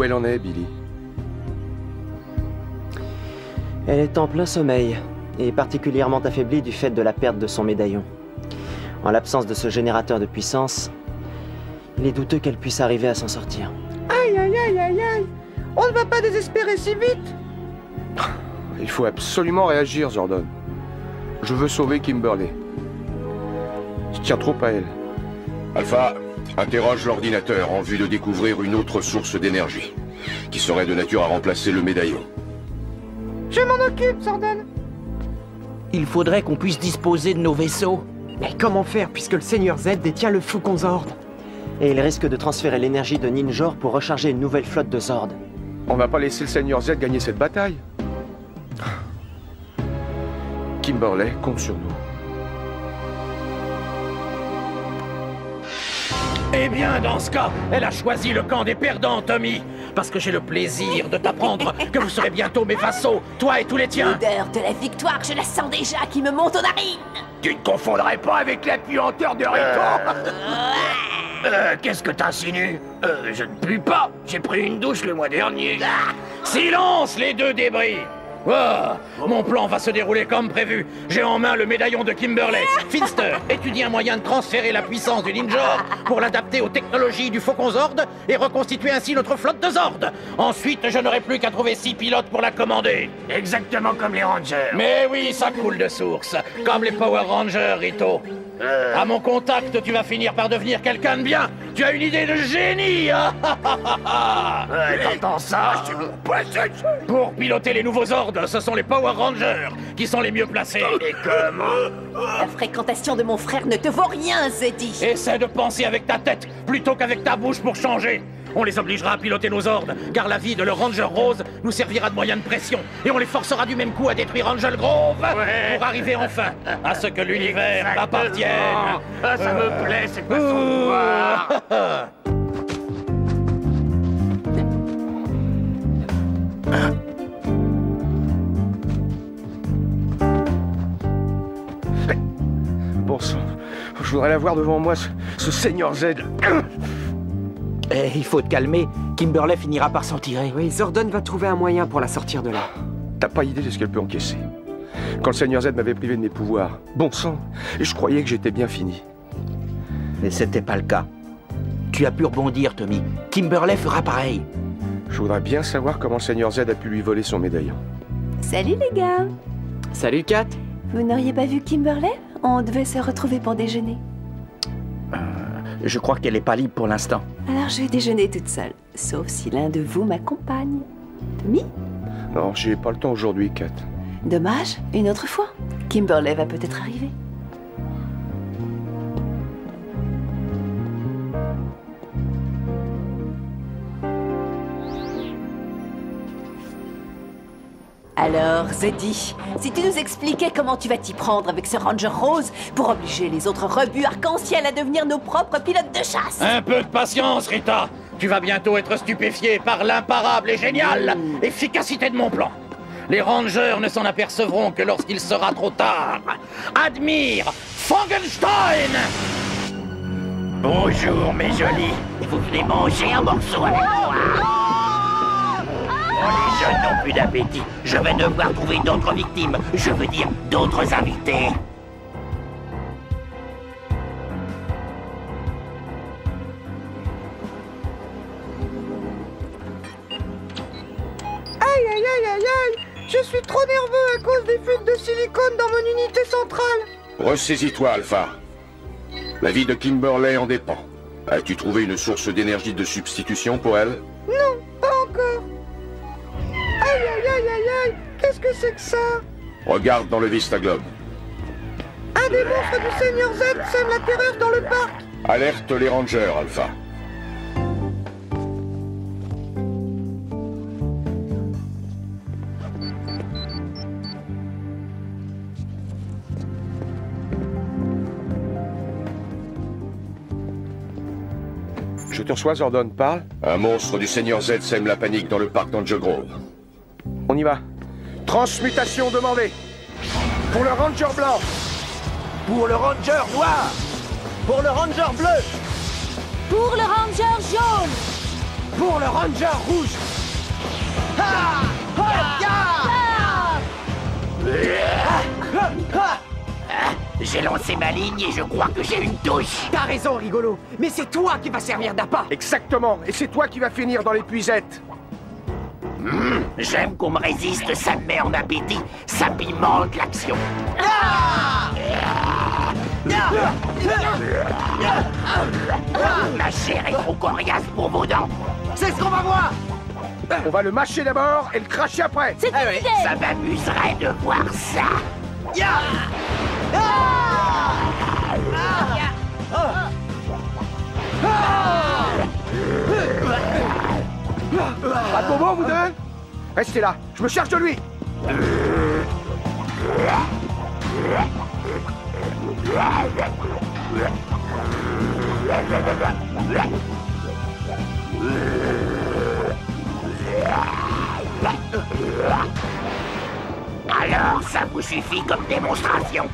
où elle en est, Billy? Elle est en plein sommeil, et particulièrement affaiblie du fait de la perte de son médaillon. En l'absence de ce générateur de puissance, il est douteux qu'elle puisse arriver à s'en sortir. Aïe, aïe, aïe, aïe, aïe! On ne va pas désespérer si vite! Il faut absolument réagir, Zordon. Je veux sauver Kimberly. Je tiens trop à elle. Alpha, interroge l'ordinateur en vue de découvrir une autre source d'énergie, qui serait de nature à remplacer le médaillon. Je m'en occupe, Zordon! Il faudrait qu'on puisse disposer de nos vaisseaux. Mais comment faire puisque le Seigneur Z détient le Faucon Zord? Et il risque de transférer l'énergie de Ninjor pour recharger une nouvelle flotte de Zord. On va pas laisser le Seigneur Z gagner cette bataille. Kimberly compte sur nous. Eh bien, dans ce cas, elle a choisi le camp des perdants, Tommy. Parce que j'ai le plaisir de t'apprendre que vous serez bientôt mes vassaux, toi et tous les tiens. L'odeur de la victoire, je la sens déjà qui me monte aux narines. Tu ne confondrais pas avec la puanteur de Rico. Qu'est-ce que t'insinues? Je ne pue pas. J'ai pris une douche le mois dernier. Silence, les deux débris. Oh, mon plan va se dérouler comme prévu. J'ai en main le médaillon de Kimberly. Finster étudie un moyen de transférer la puissance du Ninjor pour l'adapter aux technologies du Faucon Zord et reconstituer ainsi notre flotte de Zord. Ensuite, je n'aurai plus qu'à trouver 6 pilotes pour la commander. Exactement comme les Rangers. Mais oui, ça coule de source. Comme les Power Rangers, Rito. À mon contact, tu vas finir par devenir quelqu'un de bien. Tu as une idée de génie. T'entends ça? Pour piloter les nouveaux Zords, ce sont les Power Rangers qui sont les mieux placés. Et comment? La fréquentation de mon frère ne te vaut rien, Zeddy. Essaie de penser avec ta tête plutôt qu'avec ta bouche pour changer. On les obligera à piloter nos ordres, car la vie de leur Ranger Rose nous servira de moyen de pression. Et on les forcera du même coup à détruire Angel Grove pour arriver enfin à ce que l'univers appartienne. Ça me plaît, cette façon de voir. Bon sang, je voudrais la voir devant moi, ce Seigneur Z. Il faut te calmer. Kimberly finira par s'en tirer. Oui, Zordon va trouver un moyen pour la sortir de là. T'as pas idée de ce qu'elle peut encaisser. Quand le Seigneur Z m'avait privé de mes pouvoirs, bon sang, et je croyais que j'étais bien fini. Mais c'était pas le cas. Tu as pu rebondir, Tommy. Kimberly fera pareil. Je voudrais bien savoir comment le Seigneur Z a pu lui voler son médaillon. Salut les gars. Salut Kat. Vous n'auriez pas vu Kimberly? On devait se retrouver pour déjeuner. Je crois qu'elle est pas libre pour l'instant. Alors je vais déjeuner toute seule, sauf si l'un de vous m'accompagne. Tommy? Non, j'ai pas le temps aujourd'hui, Kat. Dommage, une autre fois. Kimberly va peut-être arriver. Alors, Zeddy, si tu nous expliquais comment tu vas t'y prendre avec ce Ranger Rose pour obliger les autres rebuts arc-en-ciel à devenir nos propres pilotes de chasse. Un peu de patience, Rita. Tu vas bientôt être stupéfié par l'imparable et géniale efficacité de mon plan. Les Rangers ne s'en apercevront que lorsqu'il sera trop tard. Admire Frankenstein! Bonjour, mes jolis. Vous venez manger un morceau avec moi? Les jeunes n'ont plus d'appétit. Je vais devoir trouver d'autres victimes. Je veux dire, d'autres invités. Aïe, aïe, aïe, aïe, aïe! Je suis trop nerveux à cause des fuites de silicone dans mon unité centrale. Ressaisis-toi, Alpha. La vie de Kimberly en dépend. As-tu trouvé une source d'énergie de substitution pour elle? Non, pas encore. Aïe, aïe, aïe, aïe, aïe! Qu'est-ce que c'est que ça? Regarde dans le Vistaglobe. Un des monstres du Seigneur Z sème la terreur dans le parc. Alerte les Rangers, Alpha. Je te reçois, Zordon, parle. Un monstre du Seigneur Z sème la panique dans le parc d'Angel Grove. On y va. Transmutation demandée. Pour le Ranger blanc. Pour le Ranger noir. Pour le Ranger bleu. Pour le Ranger jaune. Pour le Ranger rouge. J'ai lancé ma ligne et je crois que j'ai une touche. T'as raison, rigolo. Mais c'est toi qui vas servir d'appât. Exactement. Et c'est toi qui vas finir dans l'épuisette. J'aime qu'on me résiste, ça me met en appétit. Ça pimente l'action. Ma chair est trop coriace pour vos dents. C'est ce qu'on va voir. On va le mâcher d'abord et le cracher après. C'est une idée. Ça m'amuserait de voir ça. Pas de bobo, vous deux? Restez là, je me charge de lui. Alors, ça vous suffit comme démonstration?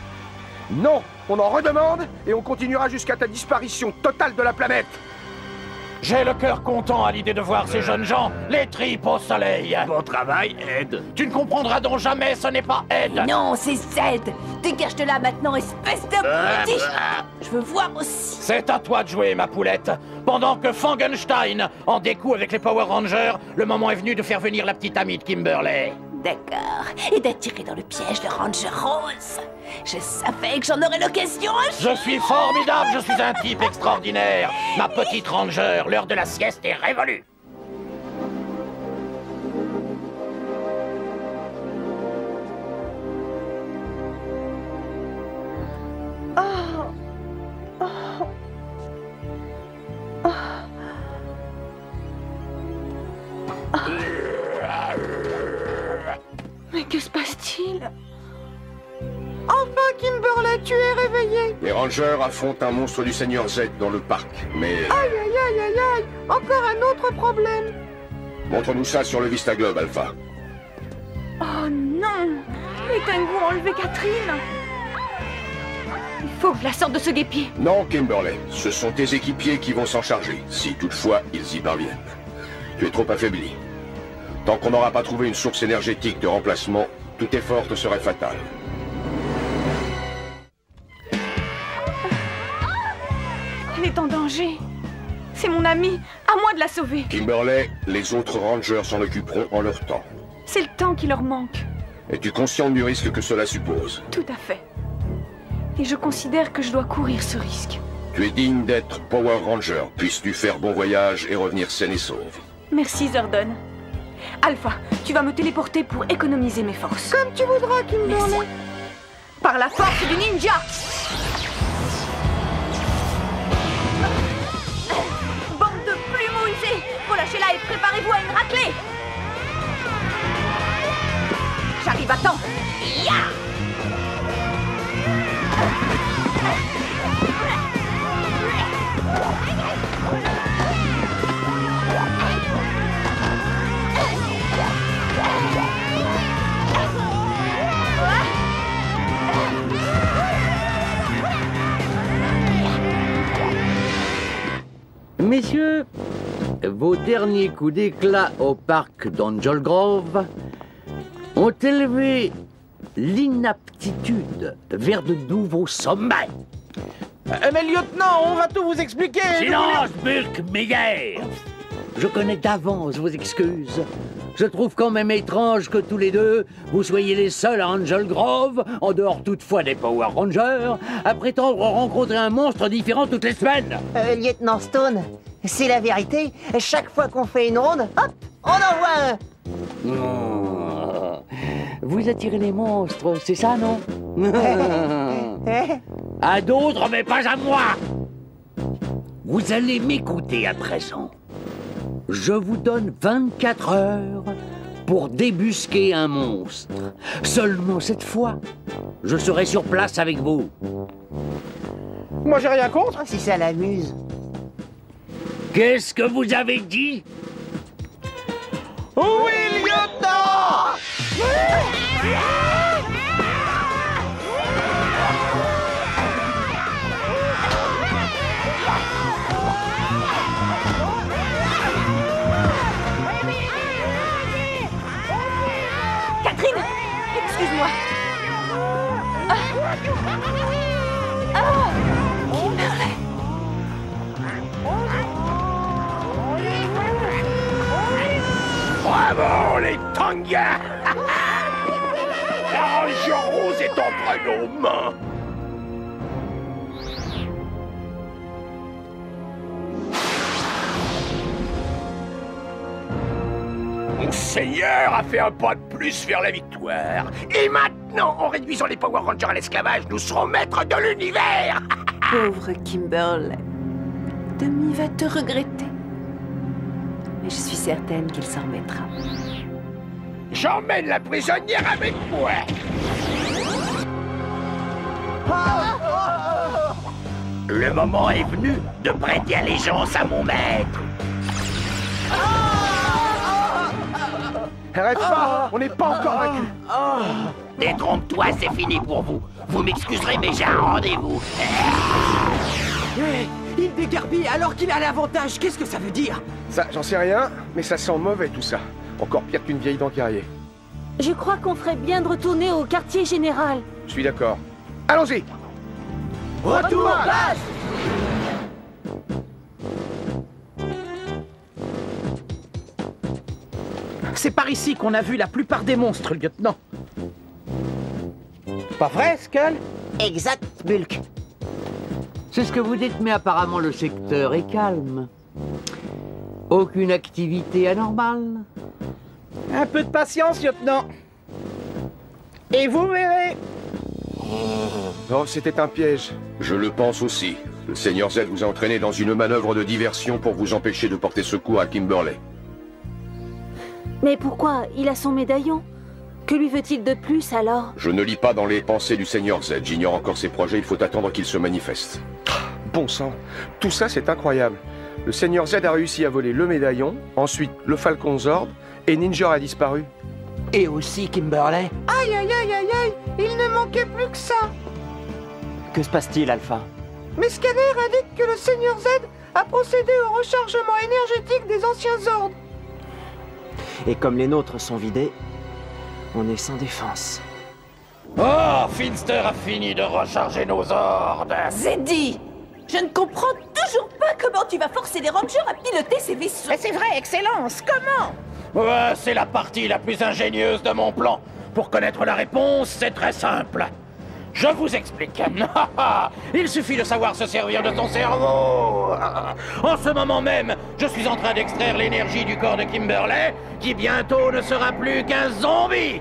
Non, on en redemande et on continuera jusqu'à ta disparition totale de la planète. J'ai le cœur content à l'idée de voir ces jeunes gens, les tripes au soleil. Bon travail, Ed. Tu ne comprendras donc jamais, ce n'est pas Ed. Non, c'est Z. Dégage de là maintenant, espèce de brutiche. Je veux voir aussi. C'est à toi de jouer, ma poulette. Pendant que Frankenstein en découd avec les Power Rangers, le moment est venu de faire venir la petite amie de Kimberly. D'accord. Et d'attirer dans le piège le Ranger Rose. Je savais que j'en aurais l'occasion un jour. Je suis formidable, je suis un type extraordinaire. Ma petite Ranger, l'heure de la sieste est révolue. Mais que se passe-t-il? Enfin, Kimberly, tu es réveillée. Les Rangers affrontent un monstre du Seigneur Z dans le parc, mais... Aïe, aïe, aïe, aïe, aïe. Encore un autre problème. Montre-nous ça sur le Vista Globe, Alpha. Oh non! Les Tengu ont enlevé Catherine! Il faut que je la sorte de ce guépier. Non, Kimberly, ce sont tes équipiers qui vont s'en charger, si toutefois ils y parviennent. Tu es trop affaibli. Tant qu'on n'aura pas trouvé une source énergétique de remplacement, tout effort te serait fatal. Elle est en danger. C'est mon amie. À moi de la sauver. Kimberly, les autres Rangers s'en occuperont en leur temps. C'est le temps qui leur manque. Es-tu conscient du risque que cela suppose? Tout à fait. Et je considère que je dois courir ce risque. Tu es digne d'être Power Ranger. Puisses-tu faire bon voyage et revenir saine et sauve? Merci, Zordon. Alpha, tu vas me téléporter pour économiser mes forces. Comme tu voudras, Kimberly. Merci. Par la force du ninja! Bande de plumeaux usés! Relâchez-la et préparez-vous à une raclée! J'arrive à temps! Ya! Messieurs, vos derniers coups d'éclat au parc d'Angel Grove ont élevé l'inaptitude vers de nouveaux sommets. Mais lieutenant, on va tout vous expliquer. Silence, Bulk Meyer. Je connais d'avance vos excuses. Je trouve quand même étrange que tous les deux, vous soyez les seuls à Angel Grove, en dehors toutefois des Power Rangers, à prétendre rencontrer un monstre différent toutes les semaines. Lieutenant Stone, c'est la vérité. Chaque fois qu'on fait une ronde, hop, on en voit un. Oh. Vous attirez les monstres, c'est ça, non? À d'autres, mais pas à moi. Vous allez m'écouter à présent. Je vous donne 24 heures pour débusquer un monstre. Seulement cette fois, je serai sur place avec vous. Moi, j'ai rien contre. Si ça l'amuse. Qu'est-ce que vous avez dit? Oui, lieutenant. gang. La Ranger Rose est entre nos mains. Mon seigneur a fait un pas de plus vers la victoire. Et maintenant, en réduisant les Power Rangers à l'esclavage, nous serons maîtres de l'univers. Pauvre Kimberly. Demi va te regretter. Mais je suis certaine qu'il s'en remettra. J'emmène la prisonnière avec moi. Le moment est venu de prêter allégeance à mon maître. Arrête pas, on n'est pas encore vaincu. Détrompe-toi, c'est fini pour vous. Vous m'excuserez, mais j'ai un rendez-vous. Il déguerpit alors qu'il a l'avantage. Qu'est-ce que ça veut dire? Ça, j'en sais rien, mais ça sent mauvais tout ça. Encore pire qu'une vieille dent carriée. Je crois qu'on ferait bien de retourner au quartier général. Je suis d'accord. Allons-y. Retour en base. C'est par ici qu'on a vu la plupart des monstres, lieutenant. Pas vrai, Skull? Exact, Bulk. C'est ce que vous dites, mais apparemment le secteur est calme. Aucune activité anormale. Un peu de patience, lieutenant. Et vous verrez. Oh, c'était un piège. Je le pense aussi. Le Seigneur Z vous a entraîné dans une manœuvre de diversion pour vous empêcher de porter secours à Kimberly. Mais pourquoi? Il a son médaillon. Que lui veut-il de plus alors? Je ne lis pas dans les pensées du Seigneur Z. J'ignore encore ses projets, il faut attendre qu'il se manifeste. Bon sang, tout ça c'est incroyable. Le Seigneur Z a réussi à voler le médaillon, ensuite le Falcon Zord, et Ninja a disparu. Et aussi Kimberly. Aïe, aïe, aïe, aïe, aïe. Il ne manquait plus que ça. Que se passe-t-il, Alpha? Mes scanners indiquent que le Seigneur Z a procédé au rechargement énergétique des anciens Zords. Et comme les nôtres sont vidés, on est sans défense. Oh, Finster a fini de recharger nos ordres. Zeddy, je ne comprends toujours pas comment tu vas forcer les Rangers à piloter ces vaisseaux. Mais c'est vrai, Excellence, comment? Ouais, c'est la partie la plus ingénieuse de mon plan. Pour connaître la réponse, c'est très simple. Je vous explique. Il suffit de savoir se servir de ton cerveau. En ce moment même, je suis en train d'extraire l'énergie du corps de Kimberly, qui bientôt ne sera plus qu'un zombie.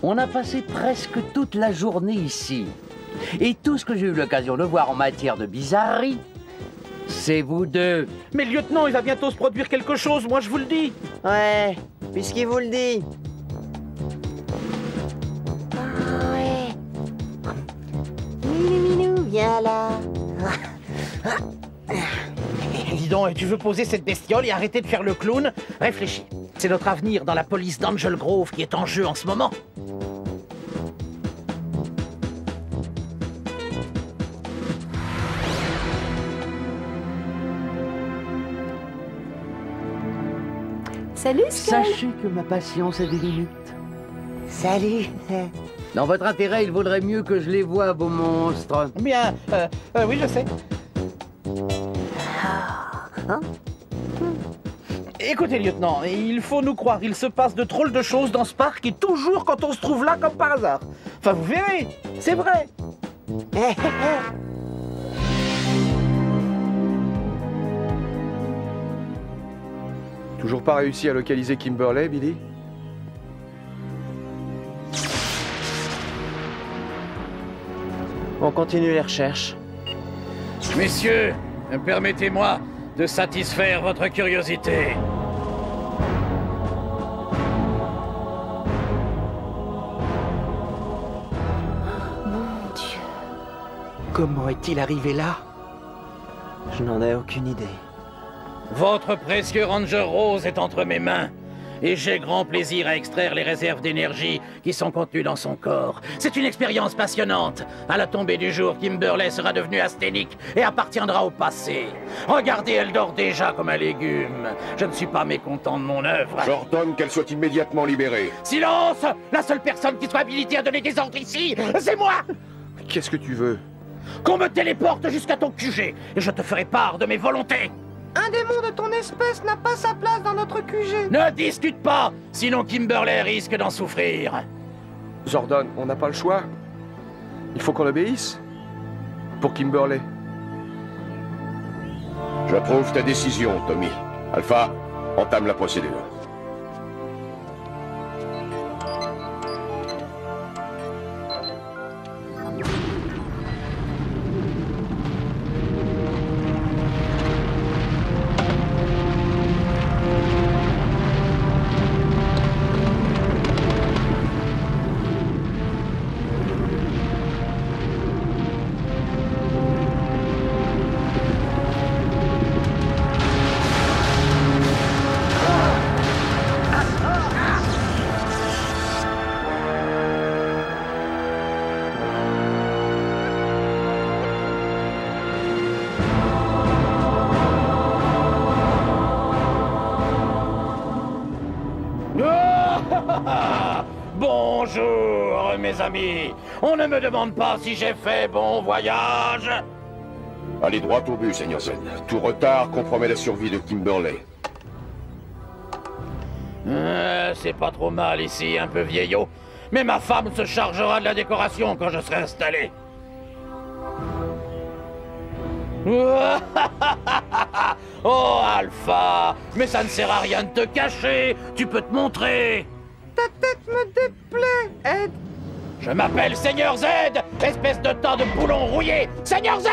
On a passé presque toute la journée ici. Et tout ce que j'ai eu l'occasion de voir en matière de bizarrerie, c'est vous deux. Mais lieutenant, il va bientôt se produire quelque chose, moi je vous le dis. Ouais, puisqu'il vous le dit. Ah ouais. Minou, viens là. Dis donc, tu veux poser cette bestiole et arrêter de faire le clown? Réfléchis. C'est notre avenir dans la police d'Angel Grove qui est en jeu en ce moment. Salut, Skull. Sachez que ma patience a des limites. Salut. Dans votre intérêt, il vaudrait mieux que je les voie, vos monstres. Bien, oui, je sais. Écoutez, lieutenant, il faut nous croire, il se passe de drôles de choses dans ce parc et toujours quand on se trouve là comme par hasard. Enfin, vous verrez, c'est vrai. Toujours pas réussi à localiser Kimberly, Billy? On continue les recherches. Messieurs, permettez-moi de satisfaire votre curiosité. Mon Dieu. Comment est-il arrivé là? Je n'en ai aucune idée. Votre précieux Ranger Rose est entre mes mains. Et j'ai grand plaisir à extraire les réserves d'énergie qui sont contenues dans son corps. C'est une expérience passionnante. À la tombée du jour, Kimberley sera devenue asthénique et appartiendra au passé. Regardez, elle dort déjà comme un légume. Je ne suis pas mécontent de mon œuvre. J'ordonne qu'elle soit immédiatement libérée. Silence! La seule personne qui soit habilitée à donner des ordres ici, c'est moi! Qu'est-ce que tu veux? Qu'on me téléporte jusqu'à ton QG, et je te ferai part de mes volontés. Un démon de ton espèce n'a pas sa place dans notre QG. Ne discute pas, sinon Kimberley risque d'en souffrir. Zordon, on n'a pas le choix. Il faut qu'on obéisse. Pour Kimberley. J'approuve ta décision, Tommy. Alpha, entame la procédure. Bonjour, mes amis. On ne me demande pas si j'ai fait bon voyage. Allez droit au but, Seigneur Z. Tout retard compromet la survie de Kimberley. C'est pas trop mal ici, un peu vieillot. Mais ma femme se chargera de la décoration quand je serai installé. Oh, Alpha! Mais ça ne sert à rien de te cacher. Tu peux te montrer. Ta tête me déplaît, Ed. Je m'appelle Seigneur Z, espèce de tas de boulons rouillés. Seigneur Z!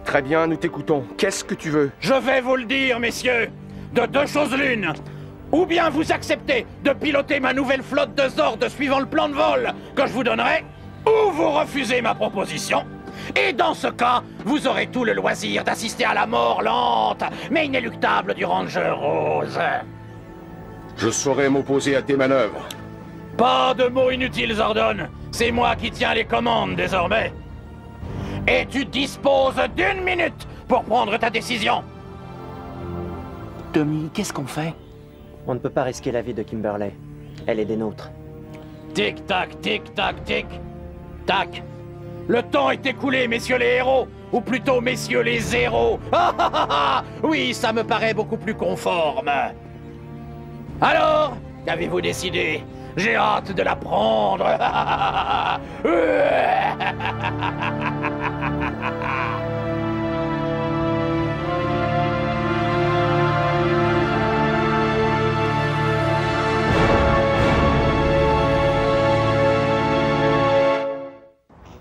Très bien, nous t'écoutons. Qu'est-ce que tu veux? Je vais vous le dire, messieurs. De deux choses l'une. Ou bien vous acceptez de piloter ma nouvelle flotte de Zord suivant le plan de vol que je vous donnerai, ou vous refusez ma proposition. Et dans ce cas, vous aurez tout le loisir d'assister à la mort lente, mais inéluctable du Ranger Rose. Je saurai m'opposer à tes manœuvres. Pas de mots inutiles, Zordon. C'est moi qui tiens les commandes désormais. Et tu disposes d'1 minute pour prendre ta décision. Tommy, qu'est-ce qu'on fait? On ne peut pas risquer la vie de Kimberley. Elle est des nôtres. Tic-tac, tic-tac, tic-tac. Le temps est écoulé, messieurs les héros. Ou plutôt, messieurs les zéros. Ah, ah, ah, ah. Oui, ça me paraît beaucoup plus conforme. Alors, qu'avez-vous décidé? J'ai hâte de l'apprendre.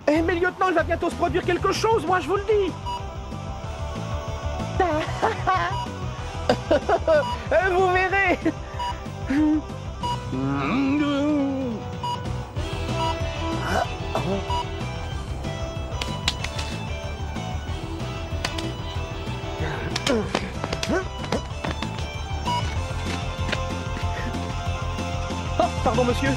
Eh, mais lieutenant, il va bientôt se produire quelque chose, moi je vous le dis. Vous verrez. Oh, pardon, monsieur.